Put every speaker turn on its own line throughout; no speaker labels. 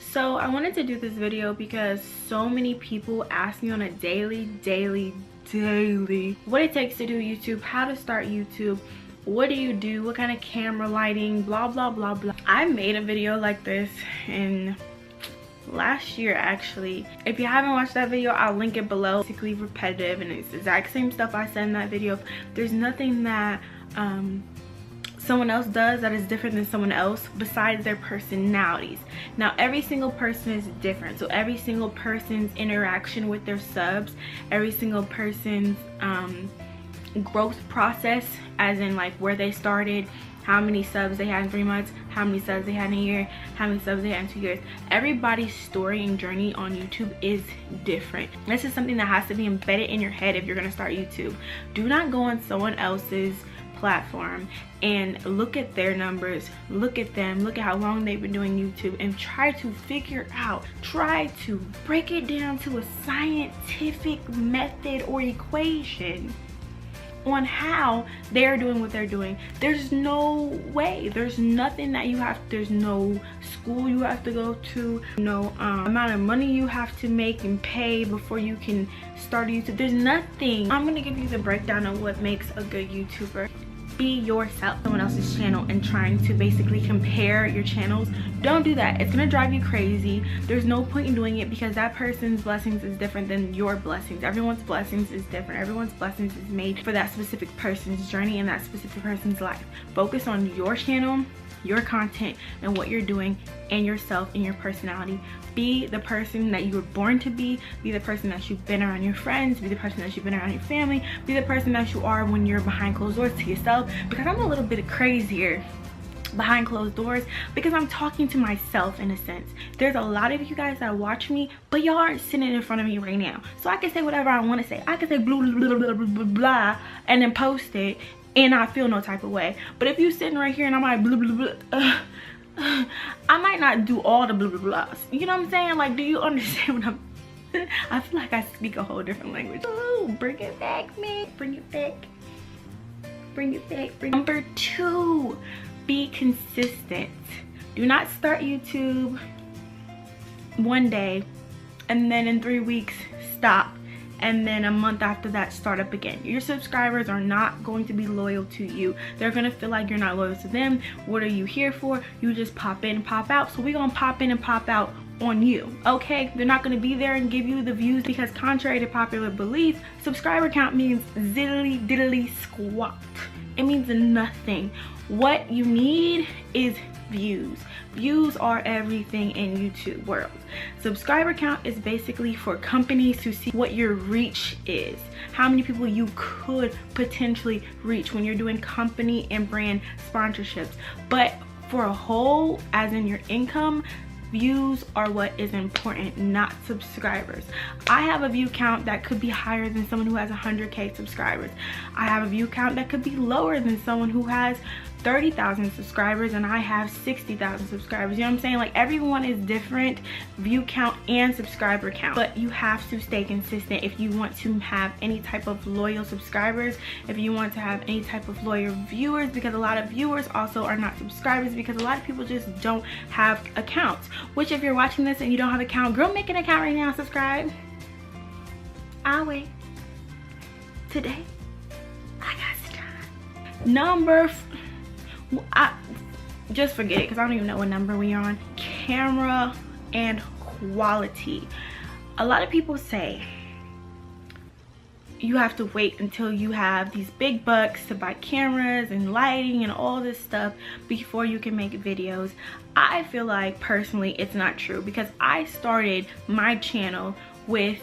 So I wanted to do this video because so many people ask me on a daily what it takes to do YouTube, how to start YouTube, what do you do, what kind of camera lighting, blah blah blah blah. I made a video like this in last year actually. If you haven't watched that video, I'll link it below. Basically repetitive and it's the exact same stuff I said in that video. There's nothing that someone else does that is different than someone else besides their personalities. Now every single person is different, so every single person's interaction with their subs, every single person's growth process, as in like where they started, how many subs they had in 3 months, how many subs they had in a year, how many subs they had in 2 years. Everybody's story and journey on YouTube is different. This is something that has to be embedded in your head if you're going to start YouTube. Do not go on someone else's platform and look at their numbers, look at them, look at how long they've been doing YouTube, and try to figure out, try to break it down to a scientific method or equation on how they're doing what they're doing. There's no way, there's nothing that you have, there's no school you have to go to, no amount of money you have to make and pay before you can start a YouTube. There's nothing. I'm gonna give you the breakdown of what makes a good YouTuber. Be yourself, someone else's channel, and trying to basically compare your channels. Don't do that. It's gonna drive you crazy. There's no point in doing it because that person's blessings is different than your blessings. Everyone's blessings is different. Everyone's blessings is made for that specific person's journey and that specific person's life. Focus on your channel, your content, and what you're doing, and yourself and your personality. Be the person that you were born to be the person that you've been around your friends, be the person that you've been around your family, be the person that you are when you're behind closed doors to yourself. Because I'm a little bit crazier behind closed doors because I'm talking to myself in a sense. There's a lot of you guys that watch me, but y'all aren't sitting in front of me right now, so I can say whatever I want to say. I can say blah blah blah blah blah blah and then post it and I feel no type of way. But if you sitting right here and I'm like blah blah blah, I might not do all the blah blah blahs. You know what I'm saying? Like, do you understand what I feel like I speak a whole different language. Oh, bring it back, man. Bring it back. Bring it back. Number 2, be consistent. Do not start YouTube one day and then in 3 weeks stop, and then a month after that start up again. Your subscribers are not going to be loyal to you. They're gonna feel like you're not loyal to them. What are you here for? You just pop in and pop out, so we're gonna pop in and pop out on you, okay? They're not gonna be there and give you the views because contrary to popular belief, subscriber count means ziddly diddly squat. It means nothing. What you need is views. Views are everything in YouTube world. Subscriber count is basically for companies to see what your reach is, how many people you could potentially reach when you're doing company and brand sponsorships. But for a whole, as in your income, views are what is important, not subscribers. I have a view count that could be higher than someone who has 100K subscribers. I have a view count that could be lower than someone who has 30,000 subscribers and I have 60,000 subscribers. You know what I'm saying? Like, everyone is different, view count and subscriber count. But you have to stay consistent if you want to have any type of loyal subscribers, if you want to have any type of loyal viewers, because a lot of viewers also are not subscribers because a lot of people just don't have accounts. Which, if you're watching this and you don't have an account, girl, make an account right now, subscribe. I'll wait. Today, I got time. Just forget it because I don't even know what number we're on. Camera and quality. A lot of people say you have to wait until you have these big bucks to buy cameras and lighting and all this stuff before you can make videos. I feel like personally it's not true because I started my channel with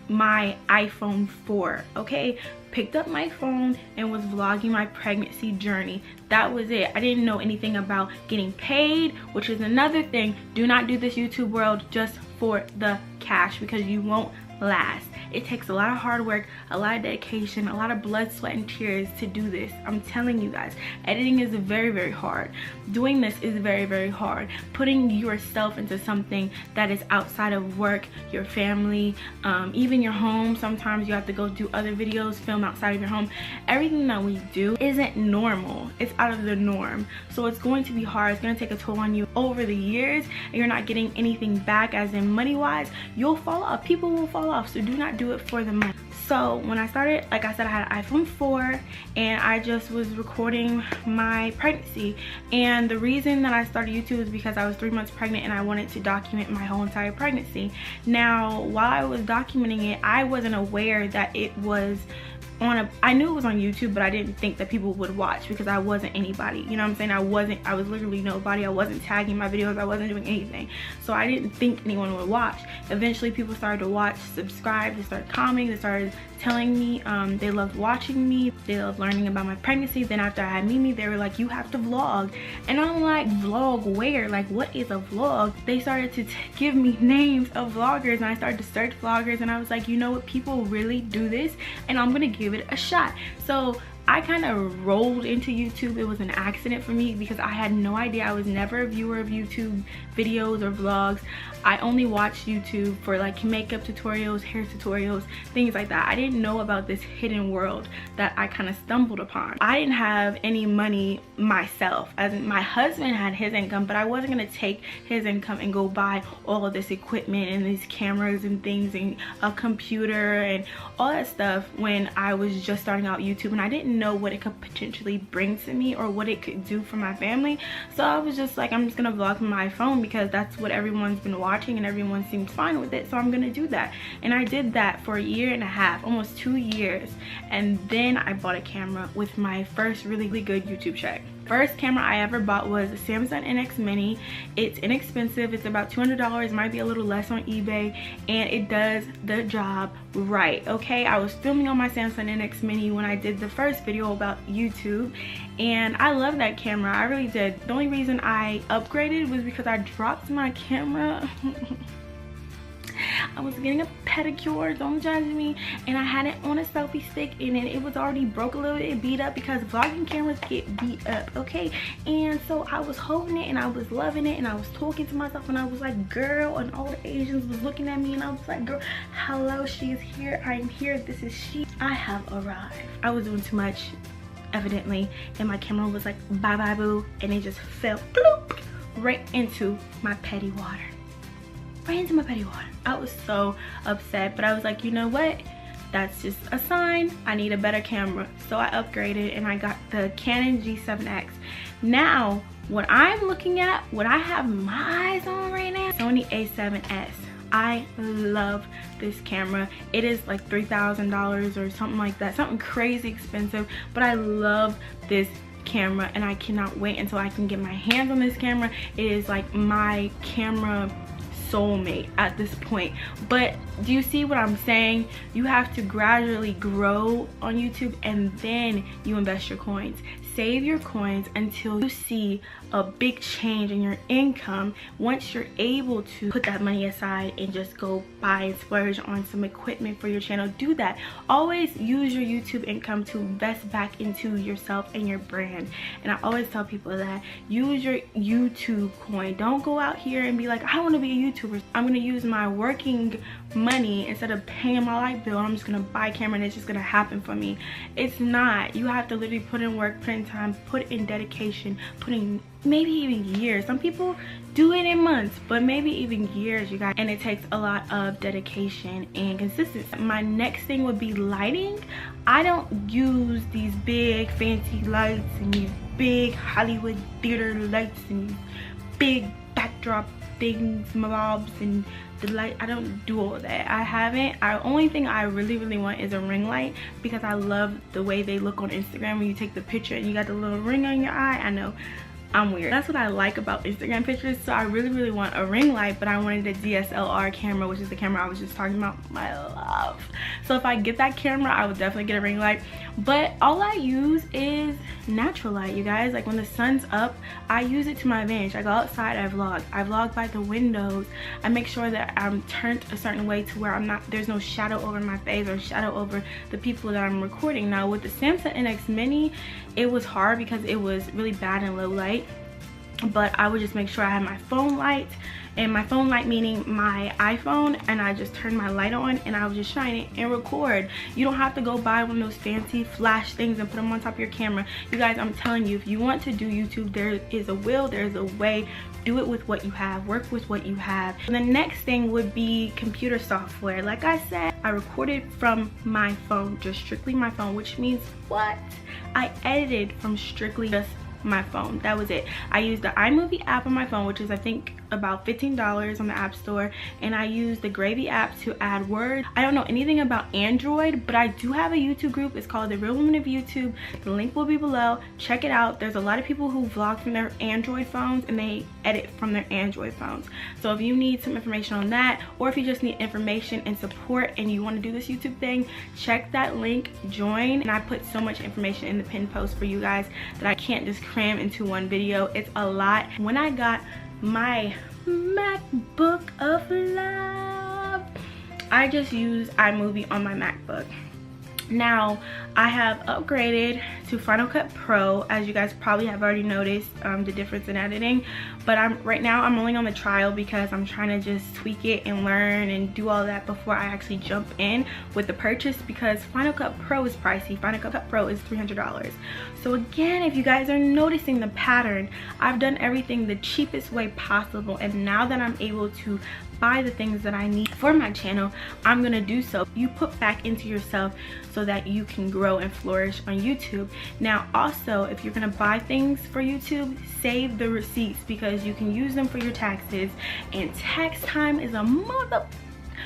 my iPhone 4, okay? Picked up my phone and was vlogging my pregnancy journey. That was it. I didn't know anything about getting paid, which is another thing. Do not do this YouTube world just for the cash because you won't last. It takes a lot of hard work, a lot of dedication, a lot of blood, sweat, and tears to do this. I'm telling you guys, editing is very, very hard. Doing this is very, very hard. Putting yourself into something that is outside of work, your family, even your home. Sometimes you have to go do other videos, film outside of your home. Everything that we do isn't normal. It's out of the norm. So it's going to be hard. It's going to take a toll on you over the years, and you're not getting anything back, as in money wise. You'll fall off. People will fall off. So do not do it for the money. So when I started, like I said, I had an iPhone 4 and I just was recording my pregnancy. And the reason that I started YouTube is because I was 3 months pregnant and I wanted to document my whole entire pregnancy. Now, while I was documenting it, I wasn't aware that it was I knew it was on YouTube, but I didn't think that people would watch because I wasn't anybody. You know what I'm saying? I was literally nobody. I wasn't tagging my videos. I wasn't doing anything. So I didn't think anyone would watch. Eventually people started to watch, subscribe, they started commenting, they started telling me they loved watching me, they loved learning about my pregnancy. Then after I had Mimi, they were like, you have to vlog. And I'm like, vlog where? Like, what is a vlog? They started to give me names of vloggers, and I started to search vloggers, and I was like, you know what, people really do this, and I'm gonna give it a shot. So I kind of rolled into YouTube. It was an accident for me because I had no idea. I was never a viewer of YouTube videos or vlogs. I only watched YouTube for like makeup tutorials, hair tutorials, things like that. I didn't know about this hidden world that I kind of stumbled upon. I didn't have any money myself, as in my husband had his income, but I wasn't gonna take his income and go buy all of this equipment and these cameras and things and a computer and all that stuff when I was just starting out YouTube, and I didn't know what it could potentially bring to me or what it could do for my family. So I was just like, I'm just gonna vlog from my phone because that's what everyone's been watching and everyone seems fine with it, so I'm gonna do that. And I did that for 1.5 years, almost 2 years, and then I bought a camera with my first really good YouTube check. First camera I ever bought was a Samsung NX Mini. It's inexpensive. It's about $200, might be a little less on eBay, and it does the job right. Okay, I was filming on my Samsung NX Mini when I did the first video about YouTube, and I love that camera. I really did. The only reason I upgraded was because I dropped my camera. I was getting a pedicure, don't judge me, and I had it on a selfie stick, and then it was already broke a little bit, beat up, because vlogging cameras get beat up, okay? And so I was holding it and I was loving it, and I was talking to myself, and I was like, girl, and all the Asians was looking at me, and I was like, girl, hello, she is here, I am here, this is she, I have arrived. I was doing too much, evidently, and my camera was like, bye bye boo, and it just fell bloop, right into my petty water. Right into my petty water. I was so upset, but I was like, you know what, that's just a sign. I need a better camera. So I upgraded and I got the Canon G7X. Now what I'm looking at, what I have my eyes on right now, Sony A7S. I love this camera. It is like $3,000 or something like that, something crazy expensive, but I love this camera and I cannot wait until I can get my hands on this camera. It is like my camera soulmate at this point. But do you see what I'm saying? You have to gradually grow on YouTube and then you invest your coins. Save your coins until you see a big change in your income. Once you're able to put that money aside and just go buy and splurge on some equipment for your channel, do that. Always use your YouTube income to invest back into yourself and your brand. And I always tell people that use your YouTube coin. Don't go out here and be like, I want to be a YouTuber. I'm going to use my working money instead of paying my light bill. I'm just going to buy a camera and it's just going to happen for me. It's not. You have to literally put in work, put in time, put in dedication, put in maybe even years. Some people do it in months, but maybe even years, you guys. And it takes a lot of dedication and consistency. My next thing would be lighting. I don't use these big fancy lights and these big Hollywood theater lights and big backdrop things, mobs, and the light. I don't do all that. I haven't. The only thing I really want is a ring light, because I love the way they look on Instagram when you take the picture and you got the little ring on your eye. I know I'm weird. That's what I like about Instagram pictures. So I really want a ring light, but I wanted a DSLR camera, which is the camera I was just talking about, my love. So if I get that camera, I would definitely get a ring light. But all I use is natural light, you guys. Like when the sun's up, I use it to my advantage. I go outside, I vlog by the windows. I make sure that I'm turned a certain way to where there's no shadow over my face or shadow over the people that I'm recording. Now with the Samsung NX Mini, it was hard because it was really bad in low light, but I would just make sure I had my phone light, and my phone light meaning my iPhone, and I just turn my light on and I would just shine it and record. You don't have to go buy one of those fancy flash things and put them on top of your camera. You guys, I'm telling you, if you want to do YouTube, there is a will, there's a way. Do it with what you have, work with what you have. And the next thing would be computer software. Like I said, I recorded from my phone, just strictly my phone, which means what? I edited from strictly just my phone. That was it. I used the iMovie app on my phone, which is I think about $15 on the App Store, and I used the Gravy app to add Word. I don't know anything about Android, but I do have a YouTube group. It's called The Real Women of YouTube. The link will be below. Check it out. There's a lot of people who vlog from their Android phones and they edit from their Android phones. So if you need some information on that, or if you just need information and support and you want to do this YouTube thing, check that link, join. And I put so much information in the pinned post for you guys that I can't just cram into one video. It's a lot. When I got my MacBook of love, I just use iMovie on my MacBook. Now I have upgraded to Final Cut Pro, as you guys probably have already noticed the difference in editing, but right now I'm only on the trial because I'm trying to just tweak it and learn and do all that before I actually jump in with the purchase, because Final Cut Pro is pricey. Final Cut Pro is $300. So again, if you guys are noticing the pattern, I've done everything the cheapest way possible, and now that I'm able to buy the things that I need for my channel, I'm gonna do so. You put back into yourself so that you can grow and flourish on YouTube. Now also, if you're gonna buy things for YouTube, save the receipts, because you can use them for your taxes, and tax time is a mother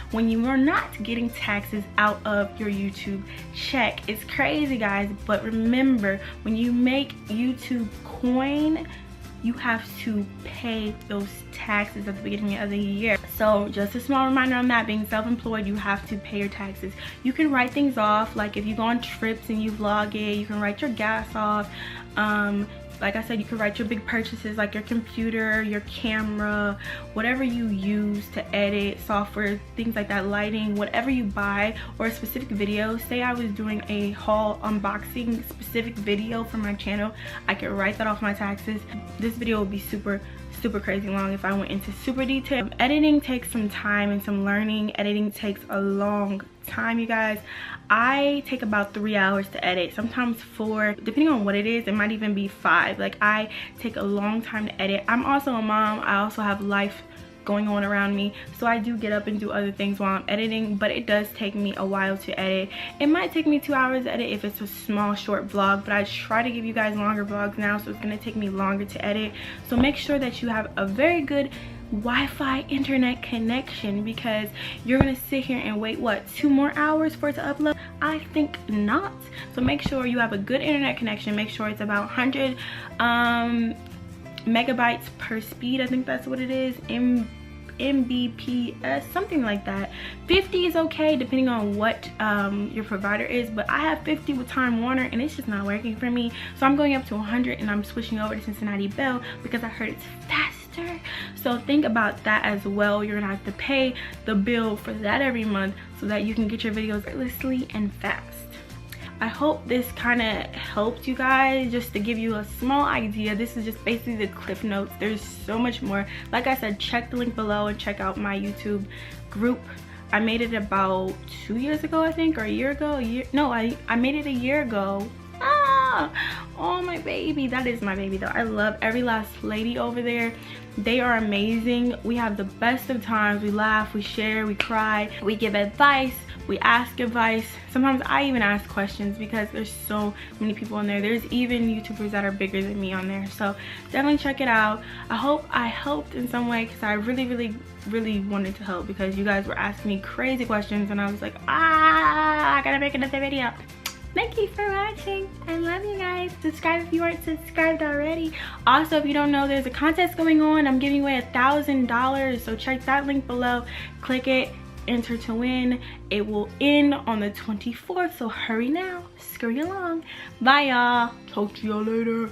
when you are not getting taxes out of your YouTube check. It's crazy, guys, but remember, when you make YouTube coin, you have to pay those taxes at the beginning of the year. So just a small reminder on that, being self-employed, you have to pay your taxes. You can write things off, like if you go on trips and you vlog it, you can write your gas off. Like I said, you can write your big purchases like your computer, your camera, whatever you use to edit, software, things like that, lighting, whatever you buy, or a specific video. Say I was doing a haul unboxing specific video for my channel, I could write that off my taxes. This video would be super crazy long if I went into super detail. Editing takes some time and some learning. Editing takes a long time, you guys. I take about 3 hours to edit, sometimes 4, depending on what it is. It might even be 5. Like, I take a long time to edit. I'm also a mom. I also have life going on around me, so I do get up and do other things while I'm editing, but it does take me a while to edit. It might take me 2 hours to edit if it's a small short vlog, but I try to give you guys longer vlogs now, so it's going to take me longer to edit. So make sure that you have a very good Wi-Fi internet connection, because you're gonna sit here and wait, what, 2 more hours for it to upload? I think not. So make sure you have a good internet connection. Make sure it's about 100 megabytes per speed. I think that's what it is. Mbps, something like that. 50 is okay depending on what your provider is, but I have 50 with Time Warner and it's just not working for me. So I'm going up to 100 and I'm switching over to Cincinnati Bell because I heard it's faster. So think about that as well. You're gonna have to pay the bill for that every month so that you can get your videos effortlessly and fast. I hope this kind of helped you guys, just to give you a small idea. This is just basically the cliff notes. There's so much more. Like I said, check the link below and check out my YouTube group. I made it about 2 years ago, I think, or a year ago. I made it a year ago. Oh, my baby. That is my baby though. I love every last lady over there. They are amazing. We have the best of times. We laugh, we share, we cry, we give advice, we ask advice. Sometimes I even ask questions because there's so many people in there. There's even YouTubers that are bigger than me on there. So definitely check it out. I hope I helped in some way, because I really wanted to help, because you guys were asking me crazy questions and I was like, I gotta make another video. Thank you for watching. I love you guys. Subscribe if you aren't subscribed already. Also, if you don't know, there's a contest going on. I'm giving away $1,000, so check that link below. Click it, enter to win. It will end on the 24th, so hurry now. Scurry along. Bye, y'all. Talk to y'all later.